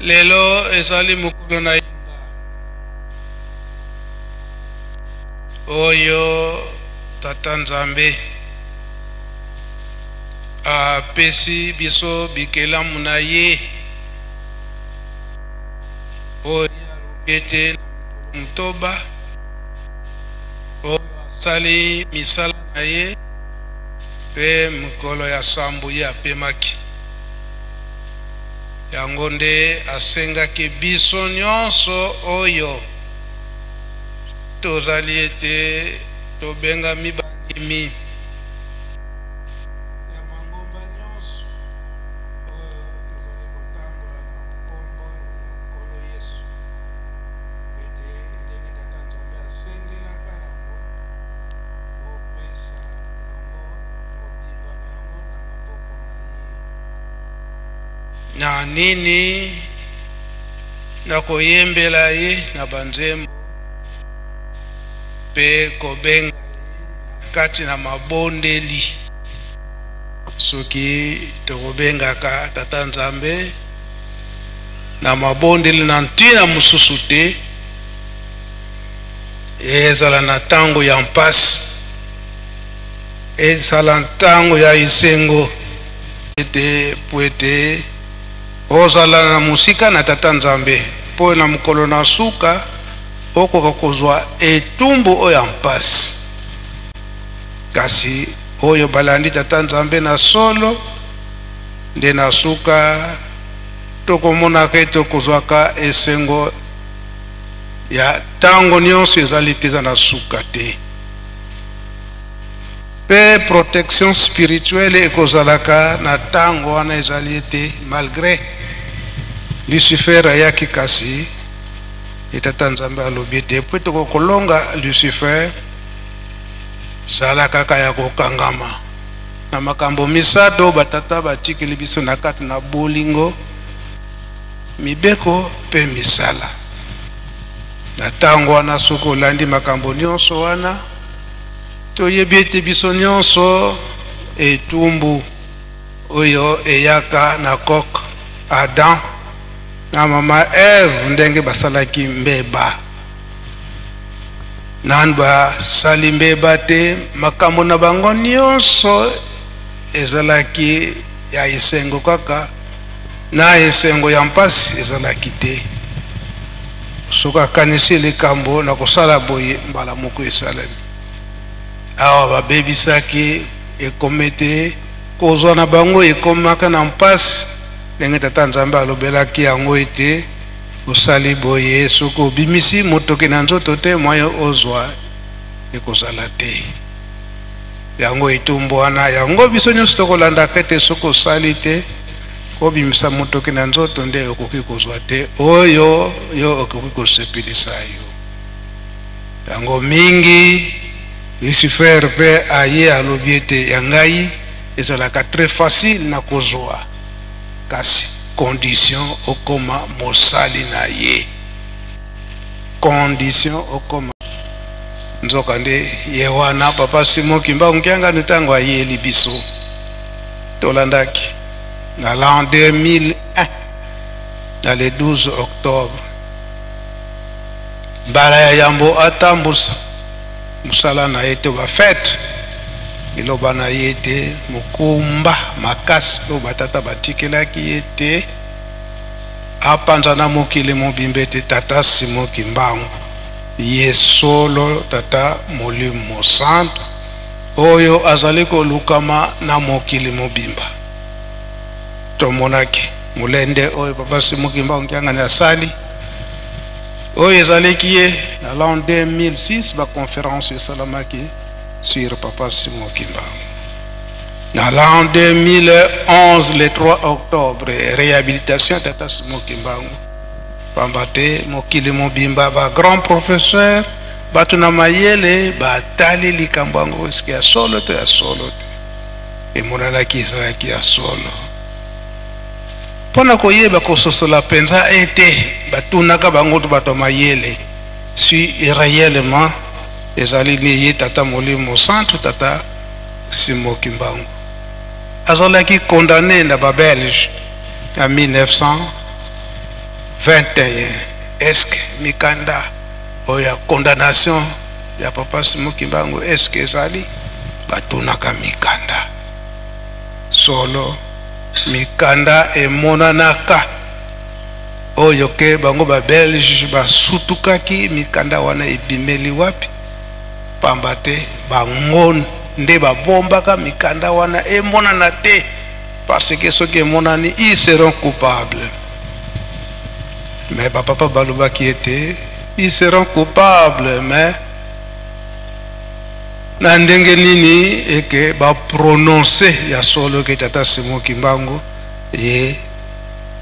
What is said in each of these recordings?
lelo ezali mokolo na oyo tata Nzambe apesi biso bikelamu na ye oyo alobete mtoba oyo asali misala na ye pe mokolo ya sambo ye apemaki yango nde asengaki biso nyonso oyo tozali ete tobengami bandimi ya mangomba nyonso oyo tozali kotambola na nkombo ya nkolo Yesu ete ndenge tata Nzambe asengelaka yango kopesa yango mobimba na yango na maboko na ye na nini na koyembela ye na banzembo pe kobenga kati na mabondeli soki tokobengaka tata Nzambe na mabondeli na ntina mosusu te ezala na ntango ya mpasi ezala ntango ya esengo ete po ete ozala na mosika na tata Nzambe po na mokolo na suka okoka kozwa etumbu oyo mpasi kasi oyo balandi tata Nzambe na solo nde na suka tokomonaka ete tokozwaka esengo ya ntango nyonso ezali te eza na suka te pe protection spirituelle ekozalaka na ntango wana ezali ete malgré Lucifer ayaki kasi tata Nzambe alobi ete po tokolonga Lucifer zala kaka ya kokangama na makambo misato batata batikeli biso na kati na bolingo mibeko pe misala na ntango wana soki olandi makambo nyonso wana toyebi ete biso nyonso etumbu oyo eyaka na kok Adam na mama Eve ndenge basalaki mbeba nani basali mbeba te makambo na bango nyonso ezalaki ya esengo kaka na esengo ya mpasi ezalaki te soki akanisi likambo na kosala boye mbala moko esalemi awa babebisaki ekomete kozwa na bango ekomaka na mpasi ndenge tata Nzambe alobelaki yango ete osali boye soki obimisi motoki na nzoto te moyo ozwa ekozala te yango etumbu wana yango biso nyonso tokolandaka ete soki osali te kobimisa motoki na nzoto nde okoki kozwa te oyo yo okoki kosepelisa yo yango mingi Lucifer pe aye alobi ete ya ngai ezalaka très facile na kozwa kasi condition okoma mosali na ye condition okoma nzoka nde ye wana papa Simon Kimbangu nkianga ntango ayeli biso tolandaki na l'an 2001 na le 12 octobre mbala ya yambo atambusa musala na ye te bafete iloba na ye te mokumba makasi oyo batata batikelaki ye te apanza na mokili mobimba ete tata Simon Kimbangu ye solo tata Molimo Santo oyo azali kolukama na mokili mobimba tomonaki mulende oyo papa Simon Kimbangu nkiangani asali oyo ezalaki ye na l'an 2006 baconférence esalamaki sur papa Simon Kimbangu dans l'an 2011 le 3 octobre réhabilitation tata Simon Kimbangu pambate mokili mobimba ba grand professeur batu na mayele batali likambo yango eske ya solo te ya solo te emonanaki ezalaki ya solo mpona koyeba kososola penza ete batunaka bango to bato mayele si réellement ezali ni ye tata Molimo Santo tata Simon Kimbangu azalaki condamné na ba Belge en 1900 21. Est-ce que mikanda oya condamnation ya Papa Simon Kimbangu est-ce que ezali batunaka mikanda solo mikanda emonanaka oyo ke bango ba Belge basutukaki mikanda wana ebimeli wapi pamba te bango nde babombaka mikanda wana emonana te parce que ceux qui emonani ils seront coupables. Mais papa Balouba qui était, ils seront coupables, mais nandenge nini et que ba prononcer ya solo que tata Simon Kimbangu et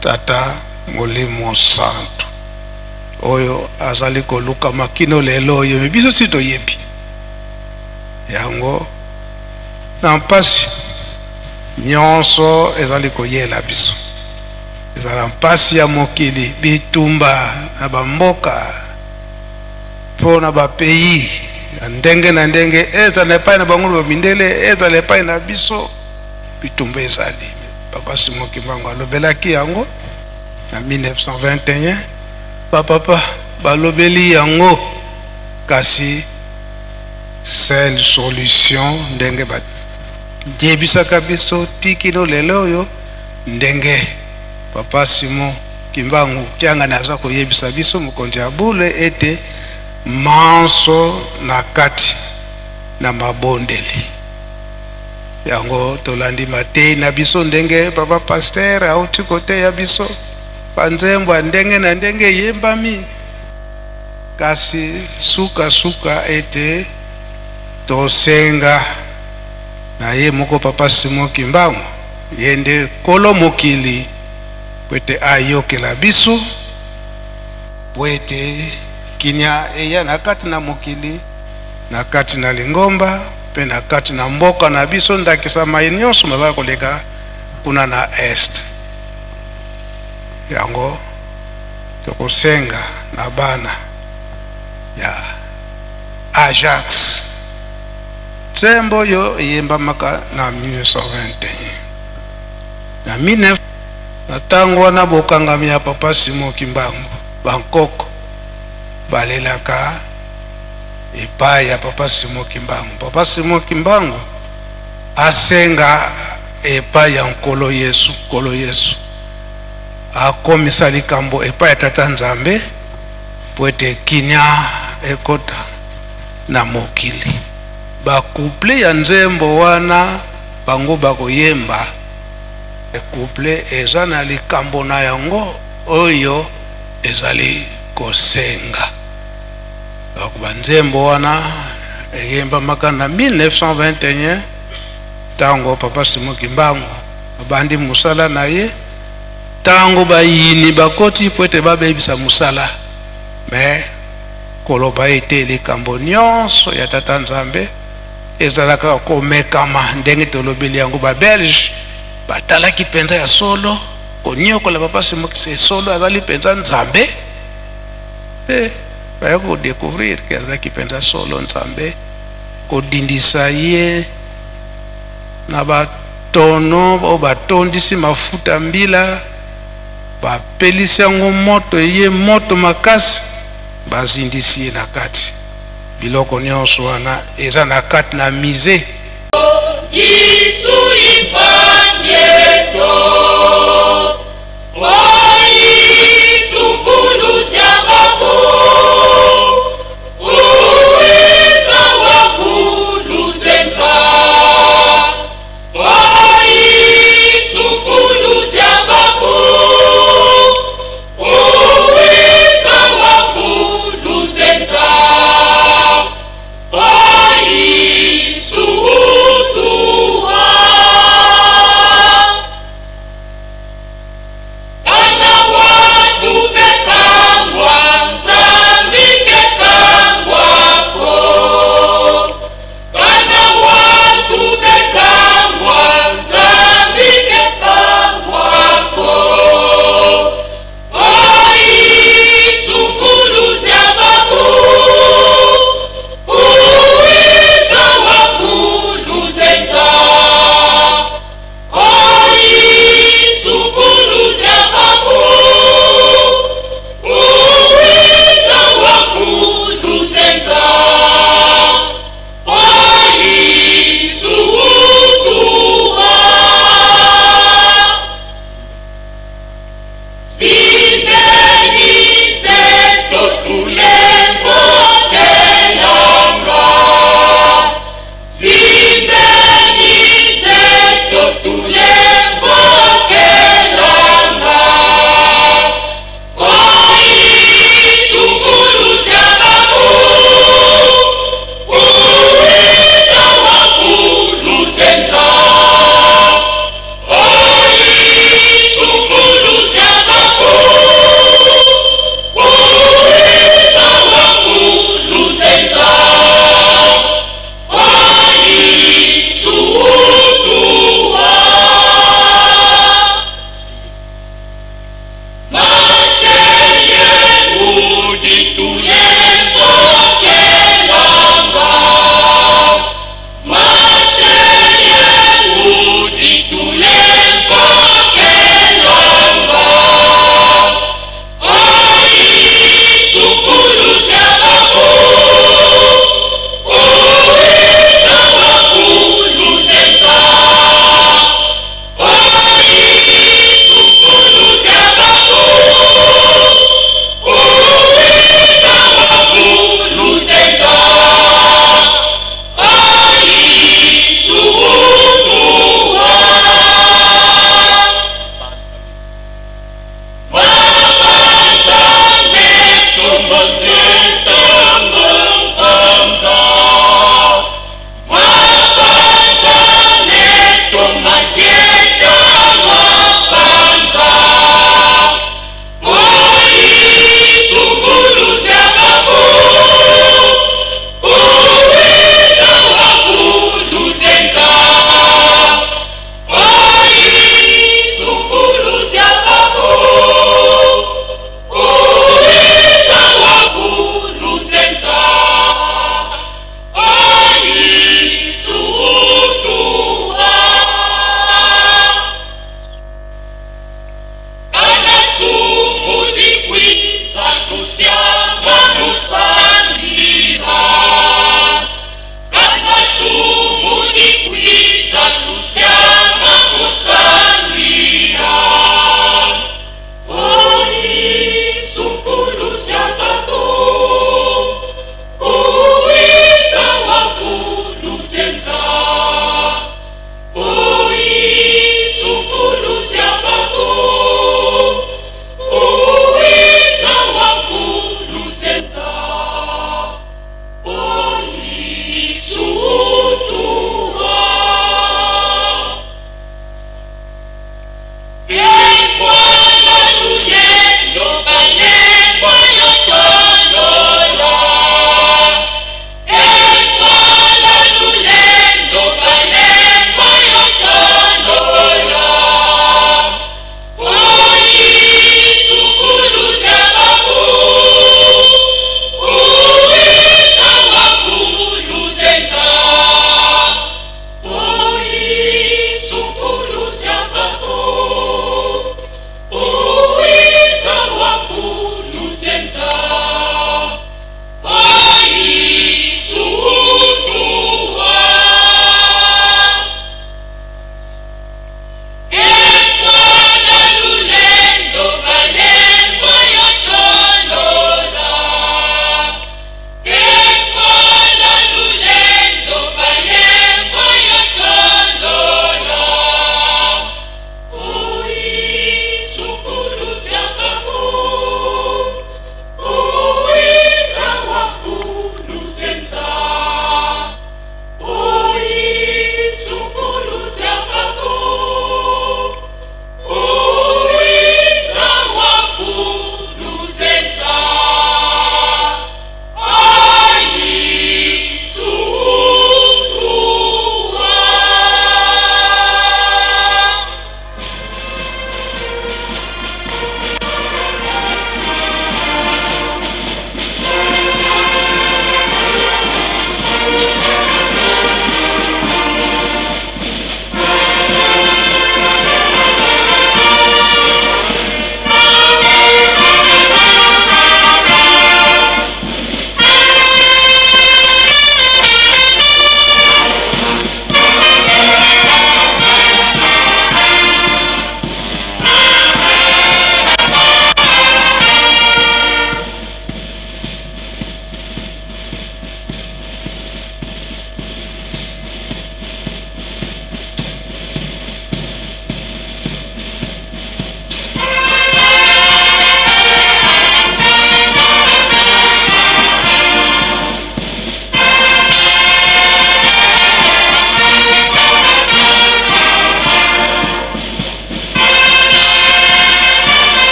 tata Molimo Santo oyo azali koluka makino lelo oyo biso sito yebi yango na mpasi nyonso ezali koyela biso ezala mpasi ya mokili bitumba na bamboka po na bapeyi ndenge na ndenge ezala epai na bango bamindele ezala epai na biso bitumba ezali. Papa Simon Kimbangu alobelaki yango na 1921 papa balobeli yango kasi seule solution ndenge ba jebisaka biso tikino lelo oyo ndenge Papa Simon Kimbangu kianga naza koyebisa biso mokonzi ya bule ete manso na kati na mabondeli yango tolandi matei na biso ndenge papa pasteur auti kote ya biso panzembo ndenge na ndenge yembami kasi suka ete tosenga na ye moko Papa Simon Kimbangu yende kolo mokili pwete ayokela biso pwete kinya eya na kati na mokili na kati na lingomba pe na kati na mboka na biso ndakisa mainyonso mazala koleka kuna na est yango tokosenga na bana ya Ajax tsembo yo yembamaka na 1921 na 19 na tango wana bokangami ya Papa Simon Kimbangu bankoko balelaka epai ya Papa Simon Kimbangu. Papa Simon Kimbangu asenga epai ya nkolo Yesu akomisa likambo epai ya Tata Nzambe pwete kinya ekota na mokili bakouple ya nzembo wana bango bakoyemba couple eza na likambo na yango oyo ezali kosenga banzembo wana eyemba maka na 1921 tango Papa Simon Kimbangu abandi musala na ye tango bayini bakoti pwete babebisa musala me koloba ete likambo nyonso ya Tata Nzambe ezalaka komekama ndenge tolobeli yango ba Belge batalaki penza ya solo konyokola Papa Simon solo azali penza Nzambe baya kodécouvrir ke azalaki penza solo Nzambe kodindisa ye na batono o batondisi mafuta mbila bapelisi yango moto ye moto makasi bazindisi ye na kati biloko nyonso wana eza na kati na mize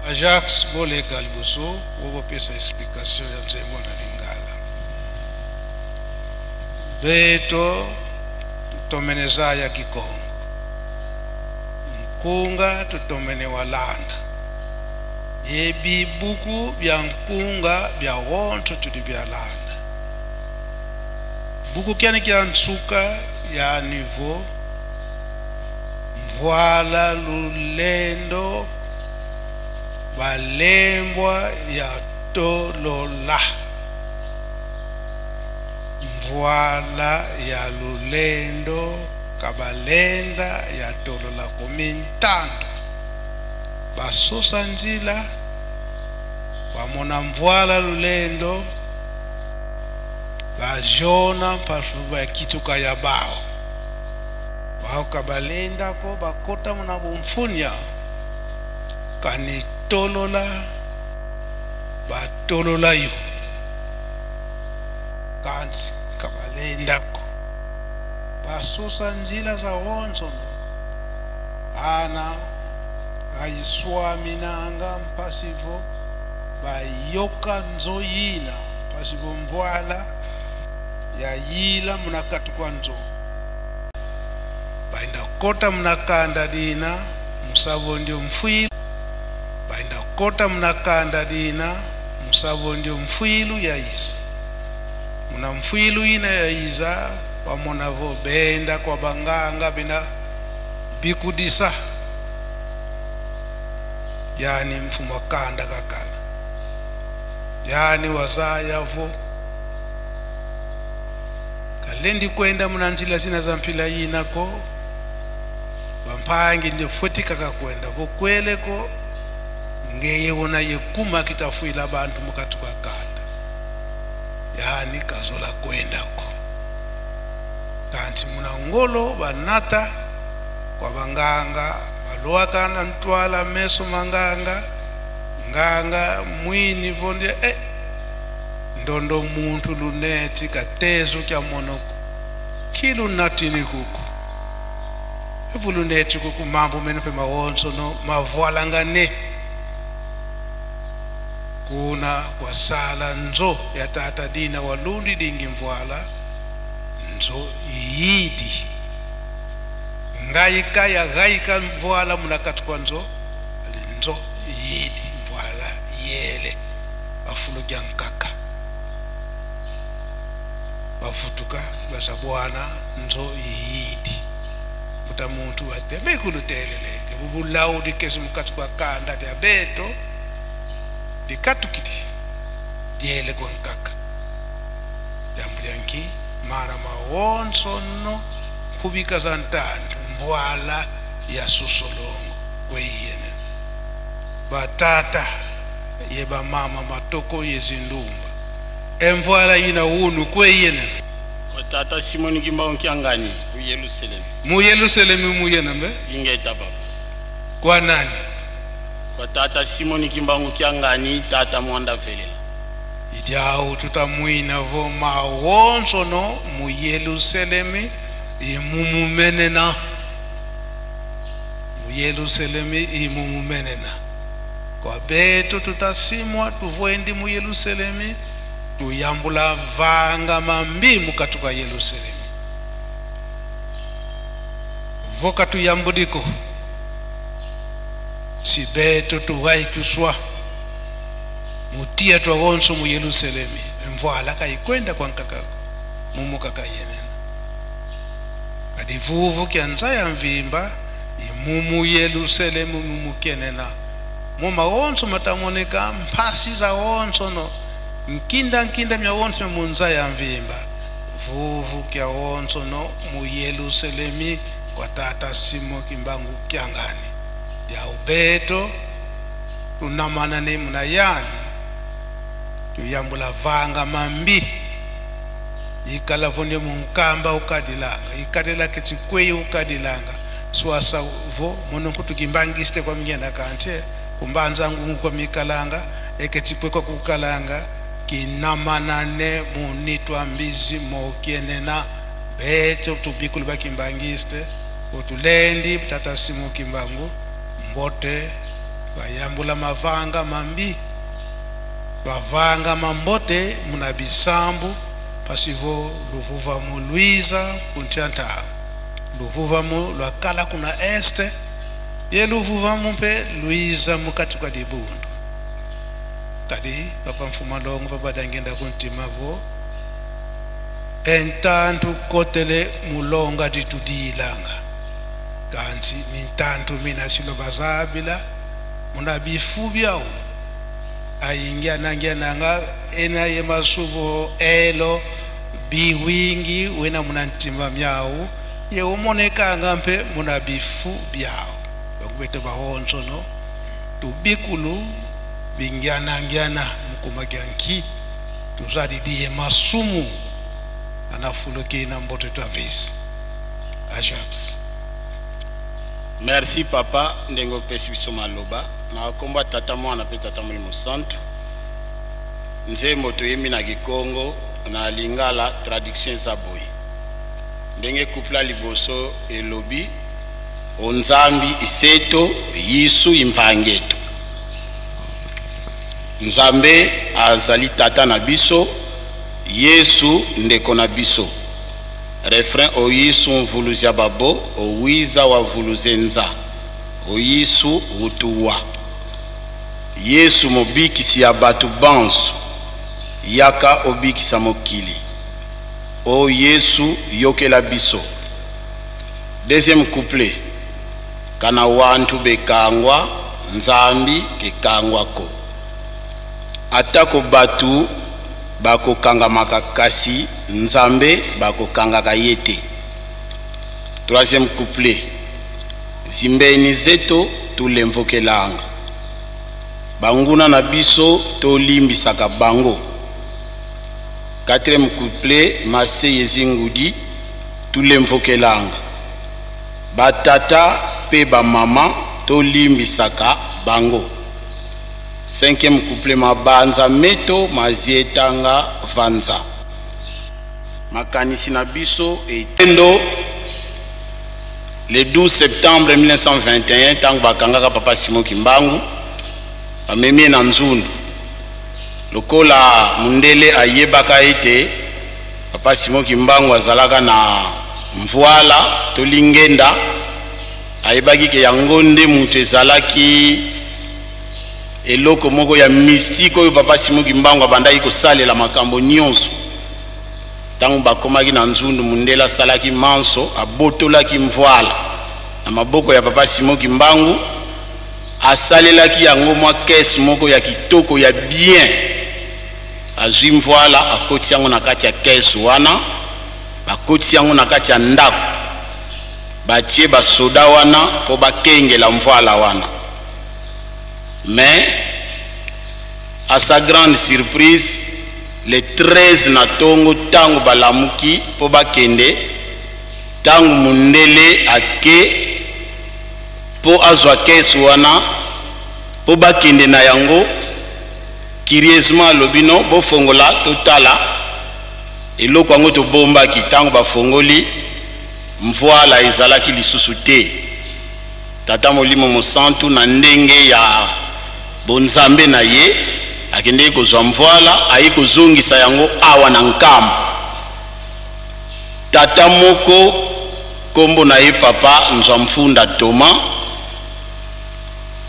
Ajax Bole Galbuso, où pesa explication ya mzee Mwana Lingala. Beto tutomeneza ya Kikongo. Mkunga tutomene walanda. Ebi buku bya mkunga bya wonto tudi bya landa. Buku kiani kia nsuka ya niveau mvwala lulendo balembwa ya tolola. Mvwala ya lulendo kabalenda ya tolola kumintando. Basusa njila bamona mvwala lulendo bajona pafuba ya kituka ya bao. Wao kabalenda ko bakota muna bumfunya kani tolola batolola yo kansi kabalenda ko basusa njila za wonso ana aiswami nanga mpasivo bayoka nzoyina pasivo mvwala ya yila munakatukwa nzo bainda kota munakanda dina musavo ndio mfuilu bainda kota munakanda dina musavo ndio mfuilu ya isa muna mfuilu ina ya isa wamona vo benda kwa banganga bina bikudisa yani mfumo kanda kakala yani wazaya vo kalendi kwenda munanzila zina za mpila yinako bampangi ndio futika kakwenda vo kweleko ngeye wona yekuma kitafuila bantu mukatuka kanda yani kazola kwendako kanti muna ngolo banata kwa banganga baloa kana ntwala meso manganga nganga mwini vonde ndondo muntu luneti katezo kya monoko kilu natini kuku ebu luneti kuku mambo menepe mawonso no mavwalangane kuna kwa sala nzo ya tata dina walundi dingi mvwala nzo yidi ngaika ya gaika mvwala munakatukwa nzo nzo yidi mvwala yele afulu jankaka bafutuka basabwana nzo yidi muta muntu watebe kuluteleleke bubulaudi kesi mukatukwa kanda ya beto dikatukiti diele kwa nkaka jambulianki mara mawonso no kubika za ntandu mbwala ya susolongo kweyene batata yeba mama matoko yezindumba emvwala yina unu kweyene tata Simoni Kimba Nkiangani ku Yerusalem mu Yerusalem mu yenambe ingeta baba kwa nani kwa tata Simoni Kimba Nkiangani tata Mwanda Velela idiao tutamuina vo mawonso no mu Yerusalem imumumenena mu Yerusalem imumumenena kwa beto tutasimwa tuvoendi mu Yerusalem tuyambula vanga mambimu katuka Yerusalem voka tuyambudiko si beto tuwai kuswa mutia tuwonso mu Yerusalem mvwala kaikwenda kwa nkakako mumuka kayene adivuvu kianza ya mvimba imumu Yerusalem mumukenena muma wonso matamoneka mpasi za wonso no nkinda mya wonso munza ya mvimba vuvu kya wonso no mu Yerusalem kwa tata Simo Kimbangu Kiangani ya ubeto tunamana ne munayani tuyambula vanga mambi ikala vonde munkamba ukadilanga ikadela kitikwe ukadilanga swasa vo mono kutukimbangiste kwa mnyenda kanche kumbanza ngungu kwa mikalanga eketipwe kwa kukalanga kinamanane munitwa mbizi mokienena beto tubikulu bakimbangiste utulendi tata Simo Kimbangu mbote bayambula mavanga mambi bavanga mambote muna bisambu pasivo luvuva mu Luiza kunchanta luvuva mu lwakala kuna este ye luvuva mu pe Luiza mukati kwa dibundu kadi papa mfuma longo papa dangenda kuntimavo entantu kotele mulonga ditudilanga kanti mintantu mina silo bazabila muna bifu byao ayingia nanga ena ye masubo elo biwingi wena muna ntimba myao ye umoneka ngampe muna bifu byao bakubete bahonso no tubikulu bingiana mukumagyanki tuzadidiye masumu anafuloke na mbote tavisi Ajax. Merci papa ndengo pesi biso maloba na komba tata mwana pe tata mulimo santo nze moto yemi na Kikongo na lingala traduction za boy ndenge kupla liboso elobi onzambi iseto yisu impangeto nzambe azali tata na biso Yesu ndeko na biso refrain oyisu mvuluzia babo owiza wa vuluzenza oyisu utuwa Yesu mobikisi ya batu banso yaka obikisa mokili o Yesu yokela biso. Deuxième couplet kana wantu bekangwa nzambi kekangwa ko atako batu bako kanga makakasi nzambe bako kanga kayete. Troisième couplet zimbeni zeto tulemvokelanga banguna na biso tolimbisaka bango. Quatrième couplet mase yezingudi tulemvokelanga batata pe ba mama tolimbisaka bango. Cinquième couplet mabanza meto mazietanga vanza makanisi na biso etendo. Le 12 septembre 1921 tango bakangaka papa Simon Kimbangu amemi na nzundu lokola mundele ayebaka ete papa Simon Kimbangu azalaka na mvoala tolingenda ayebaki ke yango nde mutu ezalaki eloko moko ya mystique oyo papa Simon Kimbangu abandaki kosalela makambo nyonso. Tango bakomaki na nzundu mundela salaki manso abotolaki mvoala na maboko ya papa Simon Kimbangu asalelaki yango mwa kese moko ya kitoko ya bien. Azwi mvoala akoti yango na kati ya kese wana bakoti yango na kati ya ndako batie basoda wana po bakengela mvoala wana. Mais à sa grande surprise le 13 na tongo tango balamuki po bakende tango mundele ake po azwa kese wana po bakende na yango curieusement lobino bo fongola totala eloko yango to bombaki tango bafongoli mvoala ezalaki lisusu te. Tata Molimo Mosantu na ndenge ya bonzambe na ye akende kozwa mvoala ayi kozongisa yango awa na nkamba. Tata moko kombo na ye papa nzwa mfunda Toma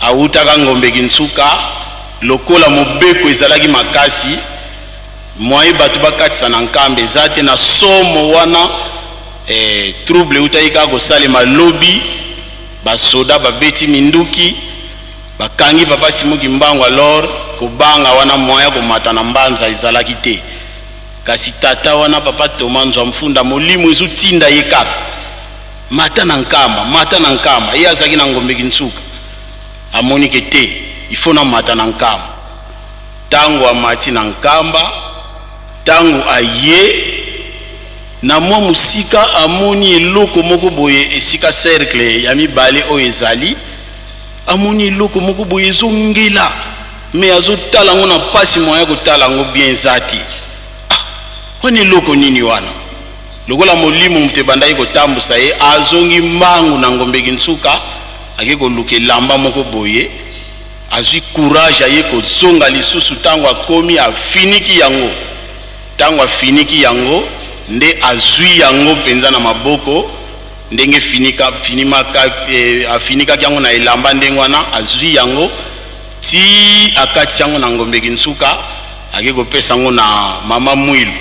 awutaka ngombe kinsuka lokola mobeko ezalaki makasi mwaye batu bakatisa na nkamba ezate na somo wana trouble utaika kosalema lobi basoda babeti minduki bakangi papa Simon Kimbangu alors kobanga wana moya komata na mbanza ezalaki te. Kasi tata wana papa Toma nzwa mfunda molimo ezutinda ye kaka mata na nkamba ye azaki na ngombe kinsuka amonike te ifo na mata na nkamba. Tango amati na nkamba tango aye na mwa musika amoni eloko moko boye esika cercle ya mibale oyo ezali amoni eloko moko boye ezongela me azotala ngo na pasi moya kotala ngo bien zati. Wana eloko nini wana lokola molimo mute bandai kotambusa ye azongi mbangu na ngombe kinsuka ake koluka elamba moko boye azwi courage aye kozonga lisusu tango akomi afiniki yango. Tango afiniki yango nde azwi yango penza na maboko ndenge afinika yango na elamba ndenge wana azwi yango ti akati yango na ngombe kinsuka ake kopesa yango na mama Mwilu.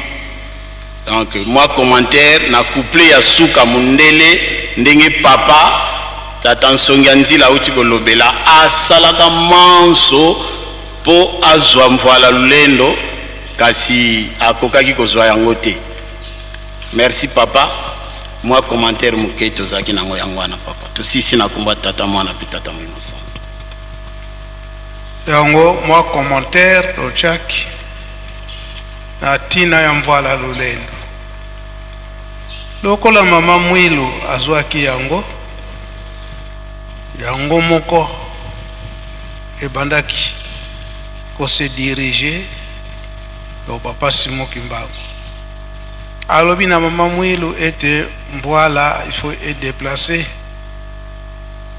Donc moi commentaire na couple ya suka mundele ndenge papa tata Nsongia Nzila uti kolobela asalaka manso po azwa mvoala lulendo kasi akokaki kozwa yango te. Merci papa. Moi commentaire muketo zaki nango yango wana papa. To sisi na kumba tata mwana pe tata Mwinosa. Yango moi commentaire do chaki na tina ya mvoala lulendo. Lokola mama Mwilu azwaki yango moko ebandaki ko se diriger au papa Simon Kimbangu. Alobi na mama Mwilu était voilà, il faut être déplacé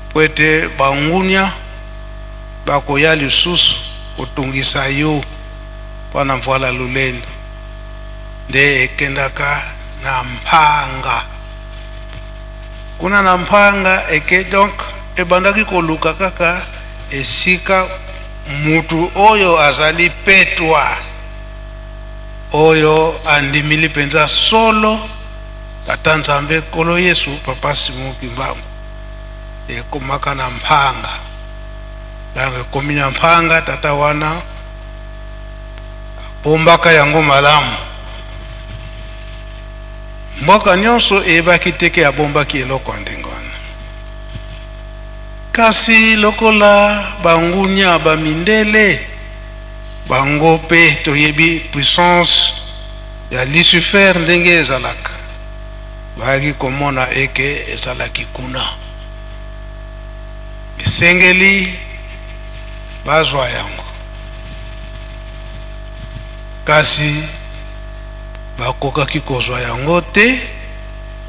pour être bangunya bakoya lisusu kotungisa yo wana mvoala lulendo nde ekendaka na mpanga. Kuna na mpanga eke donc ebandaki koluka kaka esika mutu oyo azali petwa oyo andimili penza solo tata Nzambe kolo Yesu papa Simon Kimbangu ekomaka na mpanga. Dange kominya mpanga tata wana bombaka yango malamu. Mboka nyonso ebaki teke ya bombaki eloko ndengona. Kasi lokola bangunya bamindele bango pe toyebi puissance ya Lucifer ndenge ezalaka. Baki komona eke ezalaki kuna. Esengeli bazwa yango. Kasi bakokaki kozwa yango te.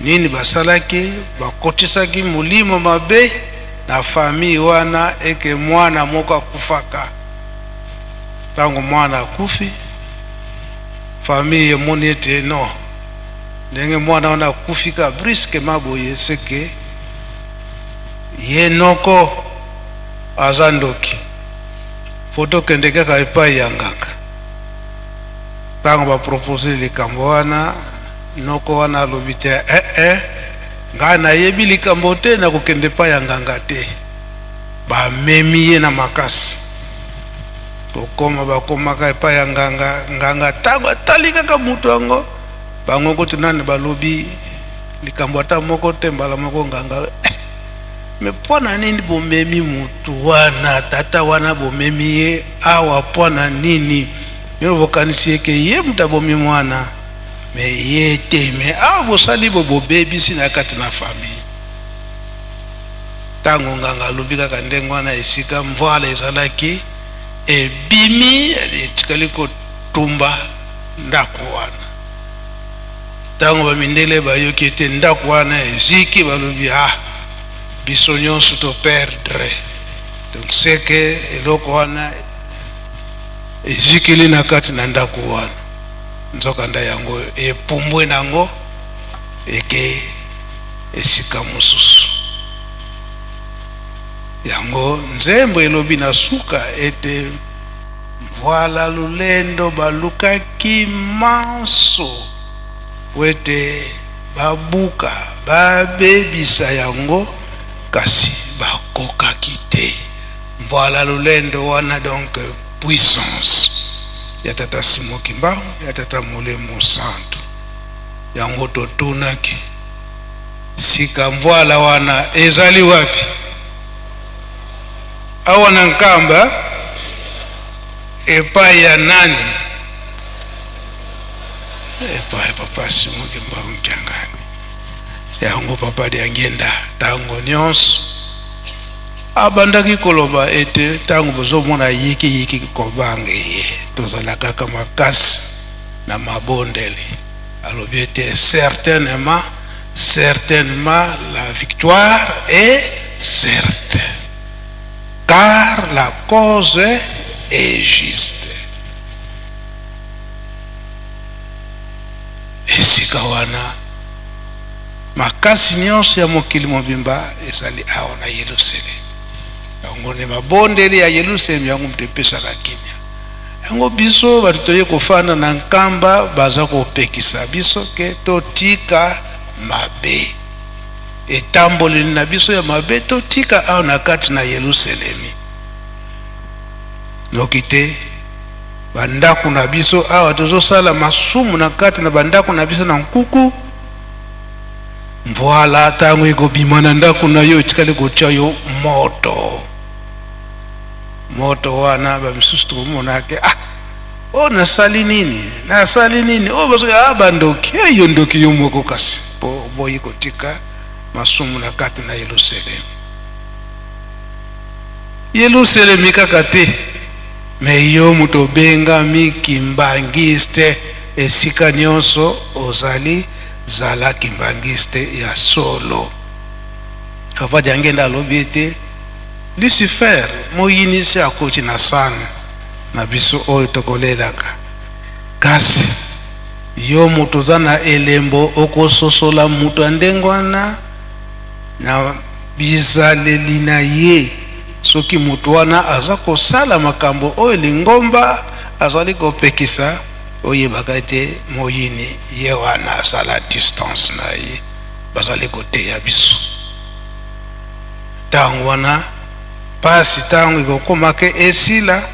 Nini basalaki bakotisaki mulimo mabe na famille wana eke mwana moko akufaka. Tango mwana akufi famille emoni ete non ndenge mwana wana akufika briske maboye seke ye noko azandoki foto kende kaka epai ya nganga. Tango bapropose likambo wana noko wana alobi te nga nayebi likambo te na kokende epai ya nganga te. Bamemi ye na makasi tokoma bakomaka epai ya nganga tango atali kaka mutu yango bango kote nani balobi likambo ata moko te mbala moko nganga me pona nini bomemi mutu wana tata wana bomemi ye awa pona nini yo bokanisi eke ye muta bomi mwana me ye te me awa bosali bobebisi na kati na famille. Tango nganga alobi kaka ndenge wana esika mvoala ezalaki ebimi etikali kotumba ndako wana. Tango bamindele bayoki ete ndako wana eziki balobi biso nyonso to perdre. Donc c'est que eloko wana ezikili na kati na ndako wana. Nzokanda yango epumbwe nango eke esika mosusu. Yango nzembo elobi na suka ete mvoala lulendo balukaki manso wete babuka babebisa yango kasi bakokaki te. Mvoala lulendo wana donc puissance ya tata Simon Kimbangu ya tata Molemo Santo. Yango totunaki sika mvoala wana ezali wapi? Awana nkamba epai ya nani? Epai papa Simon Kimbangu Kyangani. Yango papa de agenda tango nyonso abandaki koloba ete tango bozomona yiki kobanga ye tozalaka kaka makasi na mabondeli. Alobi ete certainement la victoire est certaine. car la cause est juste. Esika wana makasi nyonso ya mokili mobimba ezali awa na Yerusalemu. Yango ne mabondeli ya Yerusalemu yango mtepesaka kinya. Yango biso batu toye kofana na nkamba baza kopekisa biso ke totika mabe. Etamboleli na biso ya mabe totika awa na kati na Yerusalemu. Nokite bandaku na biso awa tozosala masumu na kati na bandaku na biso na nkuku. Mvoala tango ekobima na ndaku na yo etikali kotya yo moto. Moto wana bamisusu tomonake nasali nini? Nasali nini? Baso bandoki eyo ndoki yo moko kasi. Boyi kotika masumu na kati na Yerusalemu. Yerusalemu kaka te. Me yo muto benga mikimbangiste esika nyonso ozali zala kimbangiste ya solo. Kava jangenda alobi ete Lucifer moyini se akoti na sana na biso oyo tokolelaka. Kasi yo muto zana elembo okososola muto andengwana na bizaleli na ye. Soki mutu wana aza kosala makambo oyo lingomba azali kopekisa oyebaka te moyini ye wana asala distance na ye bazali koteya biso. Tango wana pasi tango ekokomake esila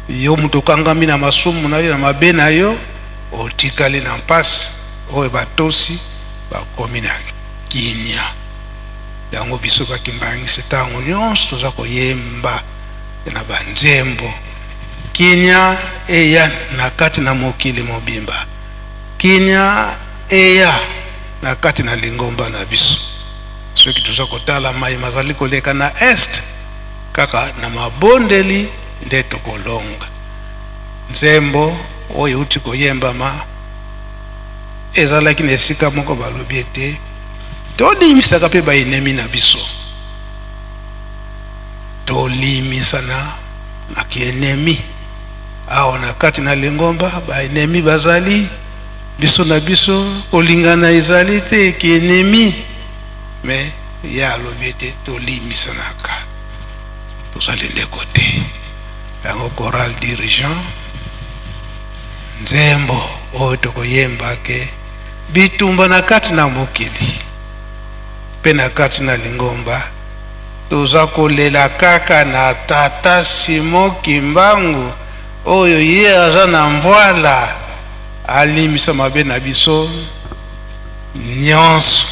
yo mutu kangami na masumu na yo na mabe na yo otikali na mpasi oyo batosi bakomi na kinya. Yango biso bakimbangise tango nyonso toza koyemba na banzembo. Kinya eya na kati na mokili mobimba. Kinya eya na kati na lingomba na biso. Soki toza kotala mai mazali koleka na est kaka na mabondeli nde tokolonga. Nzembo oyo uti koyemba ma ezalaki na esika moko balobi ete tolimisaka pe baenemi na biso. Tolimisana na kienemi awa na kati na lingomba baenemi bazali biso na biso kolingana ezali te kienemi. Me ya alobi ete tolimisanaka tozali ndeko te. Yango choral dirigeant nzembo oyo tokoyemba ke bitumba na kati na mokili pe na kati na lingomba toza kolela kaka na tata Simon Kimbangu oyo ye aza na mvoala alimisa mabe na biso nyonso.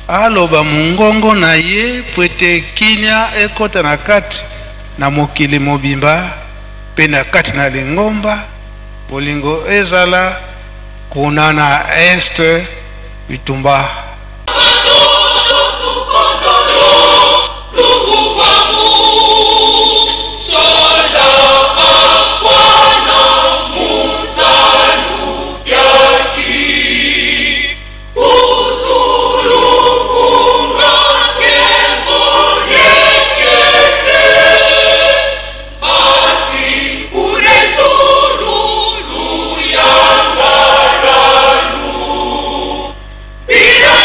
Aloba mungongo na ye pwete kinya ekota na kati na mokili mobimba pe na kati na lingomba bolingo ezala kuna na este bitumba. Pira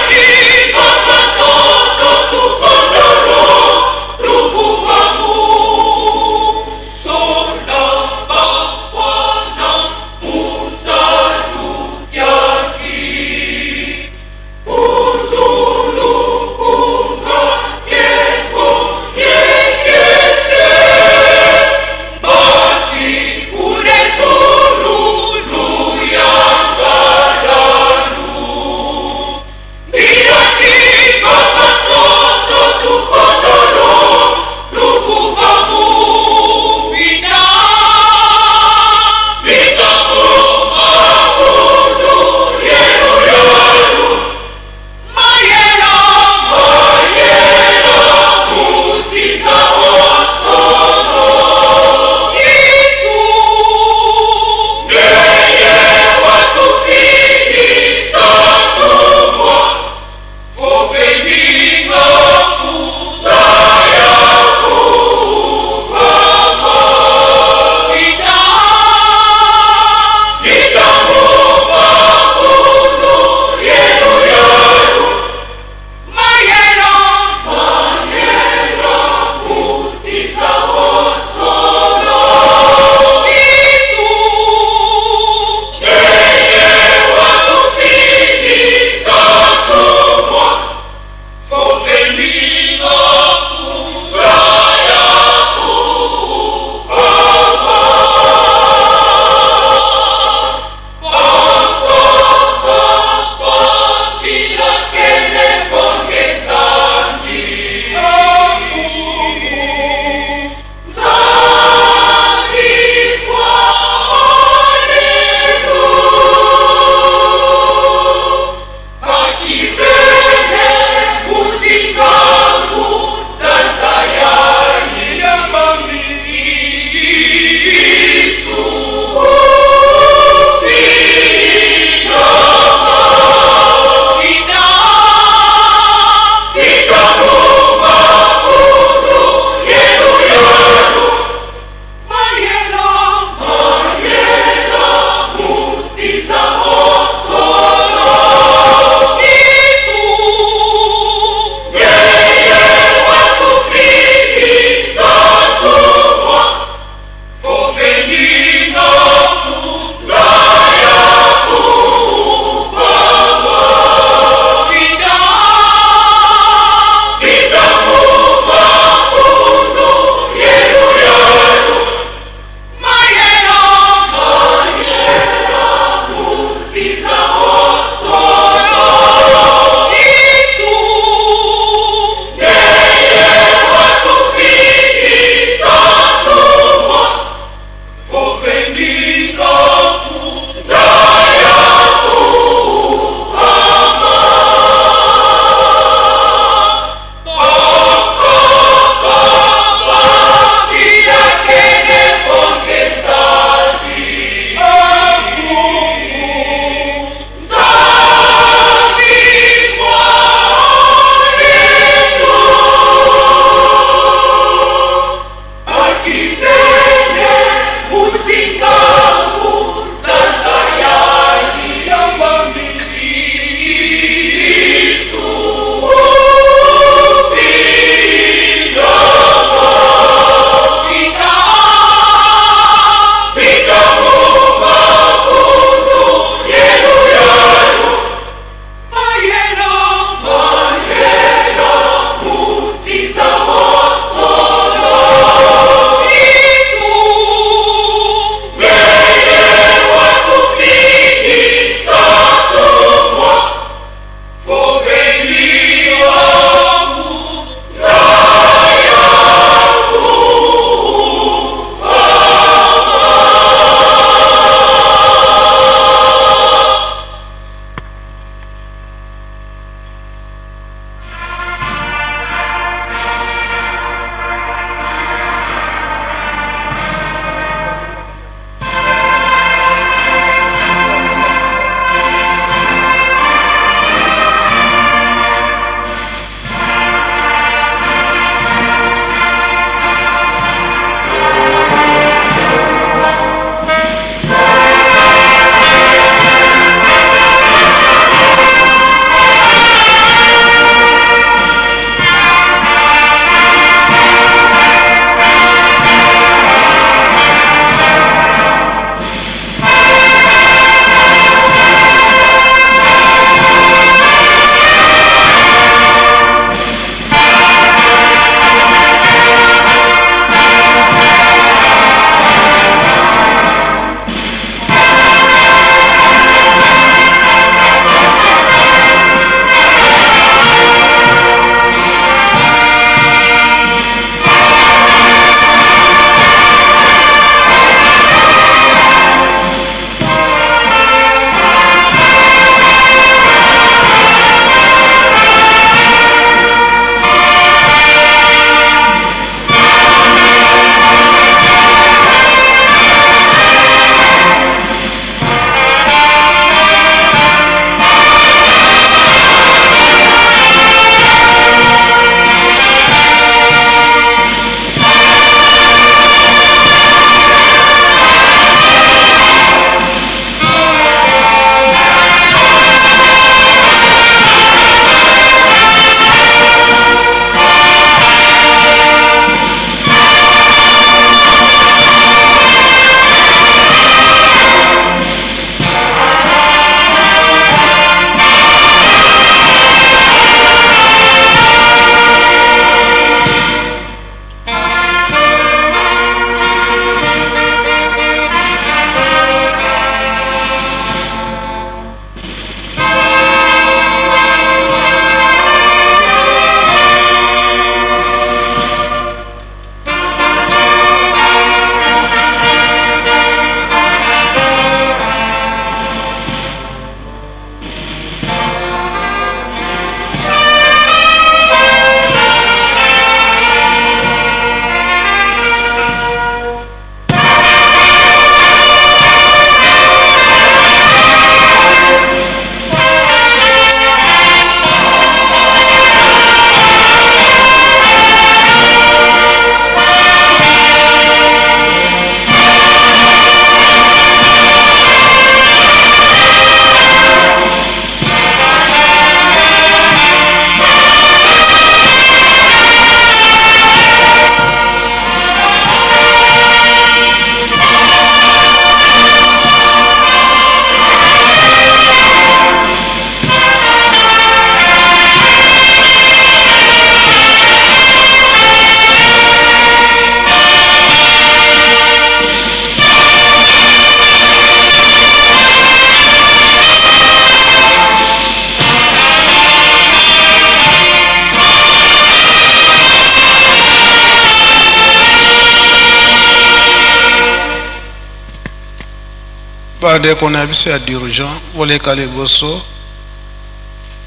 pade kona biso ya dirigeant voleka liboso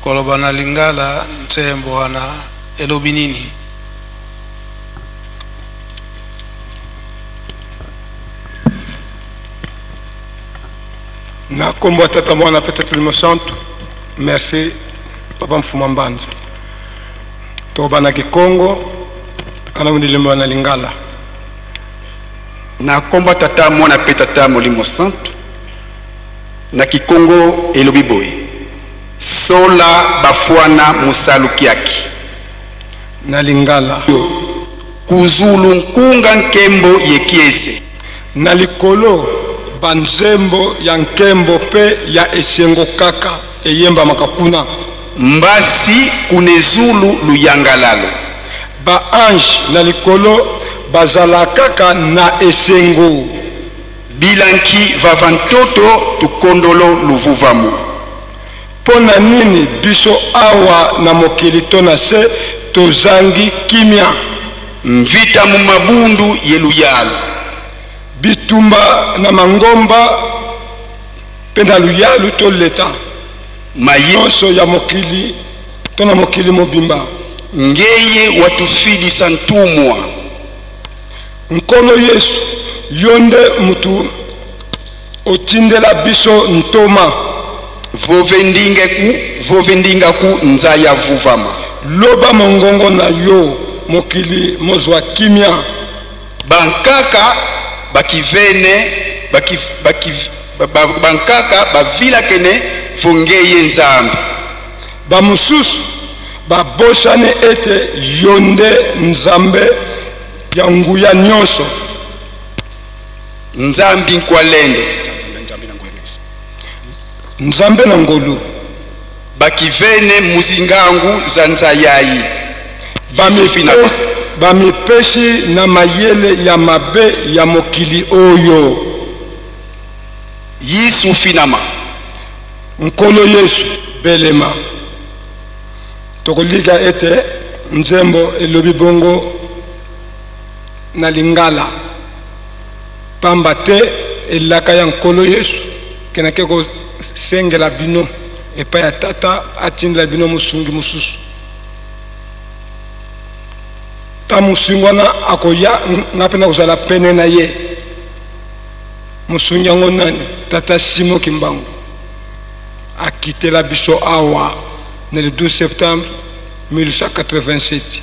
koloba na lingala nsembo wana elobi nini. Na kombo tata mwana peut-être le santo. Merci papa mfuma mbanza. Toba na Kikongo kana undilimba na lingala. Na kombo tata mwana petata molimo santo. Na Kikongo elobi boy. Sola bafuana musalukiaki. Na lingala. Kuzulu nkunga nkembo yekiese. Na likolo banzembo ya nkembo pe ya esengo kaka eyemba makakuna. Mbasi kunezulu luyangalalo. Ba ange na likolo bazala kaka na esengo. Bilanki vavantoto tukondolo luvuvamu. Pona nini biso awa na mokili tona se tozangi kimia. Mvita mu mabundu yeluyalo. Bitumba na mangomba pena luyalu to leta. Mayoso ya mokili tona mokili mobimba. Ngeye watufidi santumwa. Nkolo Yesu yonde mutu otindela biso ntoma. Vovendinga ku nzaya vuvama. Loba mongongo na yo mokili mozwa kimia. Bankaka bakivene bankaka bavila kene fongeye nzambi. Bamususu babosane ete yonde nzambe ya nguya nyonso. Nzambi nkwalendo. Nzambe na ngolu. Bakivene muzingangu za nzayayi. Bamipeshi na mayele ya mabe ya mokili oyo. Yisu finama. Nkolo Yesu belema. Tokoliga ete nzembo elobi bongo na lingala. Pamba te elaka ya nkolo Yesu kenake ko sengela bino epa ya tata atindela bino musungi mususu. Ta musungwana akoya ngapena kuzala pene na ye. Musungi yango nani tata Simo Kimbangu a quitté la biso awa le 12 septembre 1887.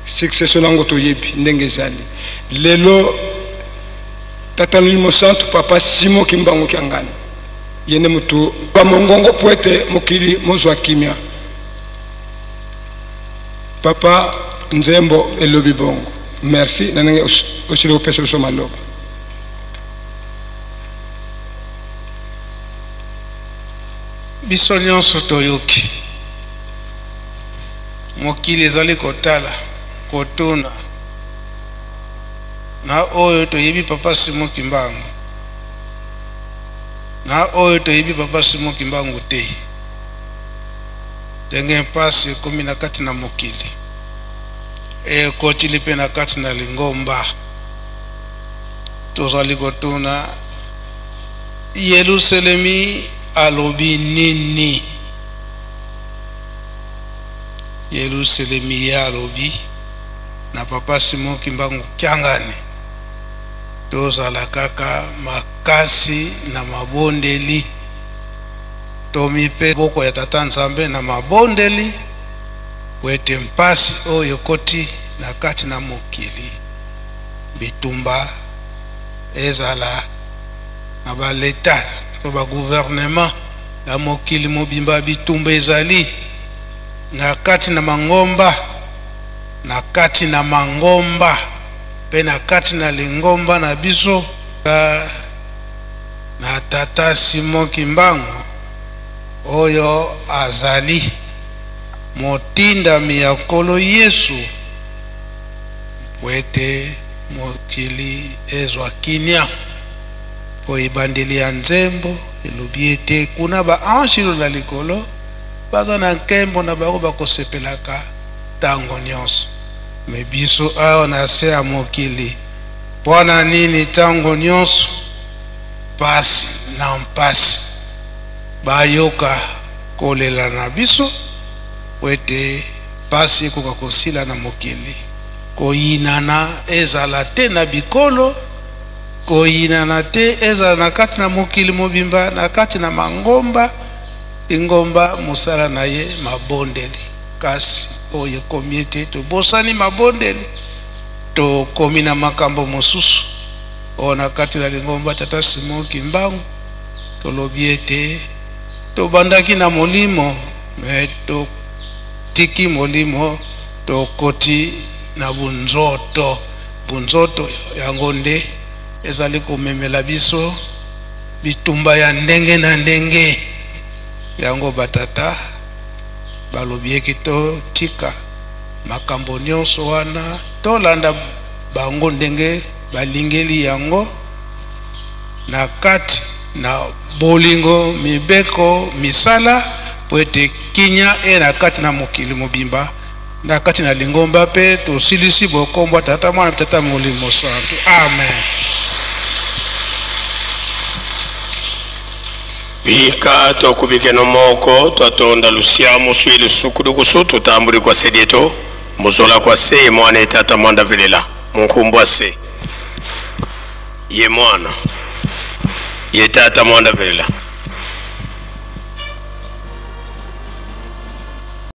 Succession nango toyebi ndenge zali. Lelo tata Limo Santo papa Simo Kimbangu kiangani. Yene mutu ba mongongo poete mokili mozwa kimia. Papa nzembo elobi bongo. Merci nanenge aussi le pesa so maloba. Biso nyonso toyoki mokili ezali kotala kotuna na oyo toyebi papa Simo Kimbangu na oyo toyebi papa Simo Kimbangu te ndenge mpasi ekomi na kati na mokili ekotili mpe na kati na lingomba. Tozali kotuna Yerusalemi alobi nini. Yerusalemi ya alobi na papa Simo Kimbangu kiangani. Tozala kaka makasi na mabondeli. Tomipe boko ya tata Nzambe na mabondeli wete mpasi oyo koti na kati na mokili. Bitumba ezala na ba leta to ba gouvernement ya mokili mobimba bitumba ezali na kati na mangomba pe na kati na lingomba na biso na tata Simo Kimbangu oyo azali motindami ya nkolo Yesu wete mokili ezwa kinia po ibandeli ya nzembo elobi ete kuna ba anjilo na likolo baza na nkembo na bango bakosepelaka tango nyonso. Me biso awa na se ya mokili mpona nini tango nyonso pasi na mpasi bayoka kolela na biso wete pasi ekoka kosila na mokili koyinana ezala te na bikolo koyinana te ezala na kati na mokili mobimba na kati na mangomba ingomba musala na ye mabondeli kasi oyo komi ete tobosani mabondeli tokomi na makambo mosusu oyo na kati na lingomba tata Simon Kimbangu tolobi ete tobandaki na molimo me totiki molimo tokoti na bunzoto yango nde ezali komemela biso bitumba ya ndenge na ndenge yango batata balobi eke totika makambo nyonso wana tolanda bango ndenge balingeli yango na kati na bolingo mibeko misala po ete kinya na kati na mokili mobimba na kati na lingomba pe tosilisi bokombo tata mwana tata molimo santo amen. Bika tokubike no moko twatonda lusia muswili sukudu kusutu tambuli kwa sedieto muzola kwa se mwana tata mwanda vilela munkumbwa se ye mwana ye tata mwanda vilela